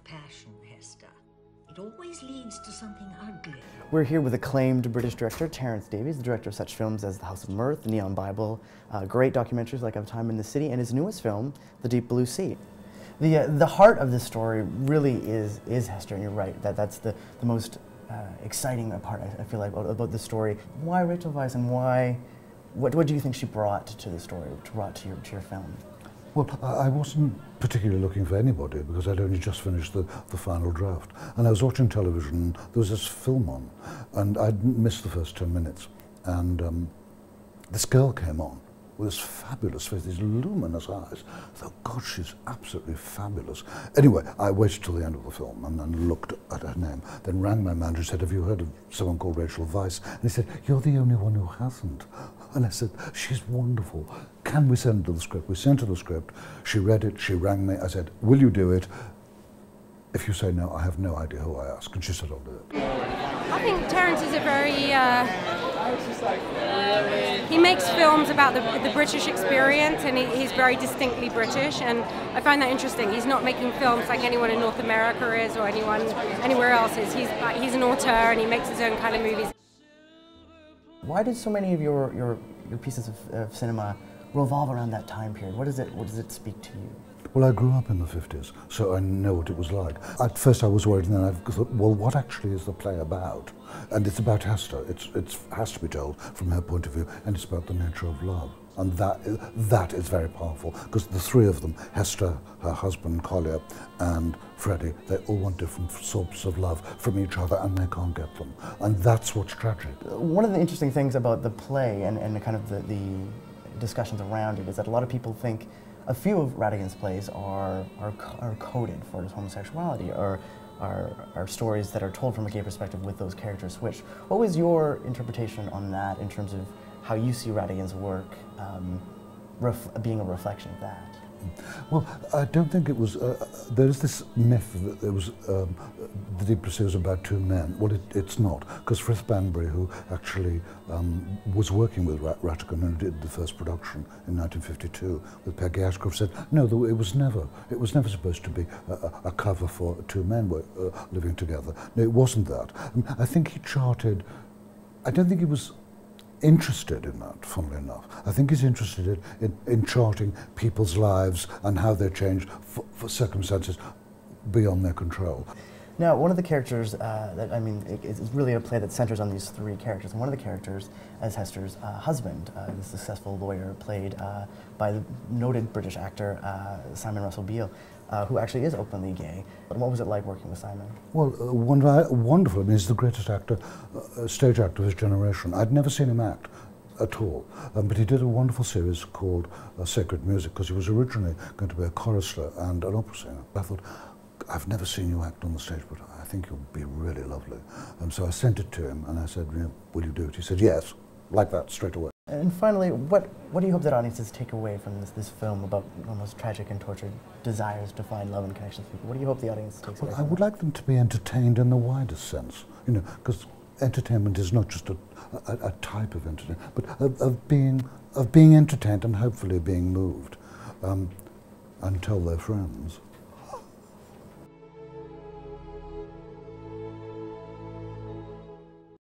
of passion, Hester. It always leads to something ugly. We're here with acclaimed British director Terence Davies, the director of such films as The House of Mirth, The Neon Bible, great documentaries like Of Time in the City, and his newest film, The Deep Blue Sea. The heart of this story really is Hester, and you're right, that's the most exciting part, I feel like, about the story. Why Rachel Weisz, and what do you think she brought to the story, brought to your film? Well, I wasn't particularly looking for anybody because I'd only just finished the final draft. And I was watching television, there was this film on, and I'd missed the first 10 minutes. And this girl came on with this fabulous face, these luminous eyes. I thought, God, she's absolutely fabulous. Anyway, I waited till the end of the film and then looked at her name, then rang my manager and said, have you heard of someone called Rachel Weisz? And he said, you're the only one who hasn't. And I said, she's wonderful. Can we send her the script? We sent her the script. She read it, she rang me. I said, will you do it? If you say no, I have no idea who I ask. And she said, I'll do it. I think Terence is a very, he makes films about the British experience, and he's very distinctly British, and I find that interesting. He's not making films like anyone in North America is, or anyone anywhere else is. He's an auteur, and he makes his own kind of movies. Why did so many of your pieces of cinema revolve around that time period? What does it speak to you? Well, I grew up in the 50s, so I know what it was like. At first I was worried, and then I thought, well, what actually is the play about? And it's about Hester. It has to be told from her point of view, and it's about the nature of love. And that is very powerful, because the three of them, Hester, her husband, Collier, and Freddie, they all want different sorts of love from each other, and they can't get them. And that's what's tragic. One of the interesting things about the play and the kind of the discussions around it is that a lot of people think a few of Ratigan's plays are coded for homosexuality, or are stories that are told from a gay perspective with those characters switched. What was your interpretation on that in terms of how you see Ratigan's work being a reflection of that? Well, I don't think it was, there's this myth that it was, The Deep Blue Sea was about two men. Well, it's not, because Frith Banbury, who actually was working with Ratigan and did the first production in 1952 with Peggy Ashcroft, said, no, it was never supposed to be a cover for two men living together. No, it wasn't that. I think he charted, I don't think he was interested in that, funnily enough. I think he's interested in charting people's lives and how they change for circumstances beyond their control. Now, one of the characters it's really a play that centers on these three characters, and one of the characters is Hester's husband, the successful lawyer played by the noted British actor Simon Russell Beale, who actually is openly gay. But what was it like working with Simon? Well, wonderful. I mean, he's the greatest actor, stage actor of his generation. I'd never seen him act at all, but he did a wonderful series called Sacred Music, because he was originally going to be a chorister and an opera singer. I thought, I've never seen you act on the stage, but I think you'll be really lovely. So I sent it to him, and I said, will you do it? He said, yes, like that, straight away. And finally, what do you hope that audiences take away from this film about almost tragic and tortured desires to find love and connections with people? What do you hope the audience takes away from I would like them to be entertained in the widest sense, because entertainment is not just a type of entertainment, but of being entertained and hopefully being moved, and tell their friends.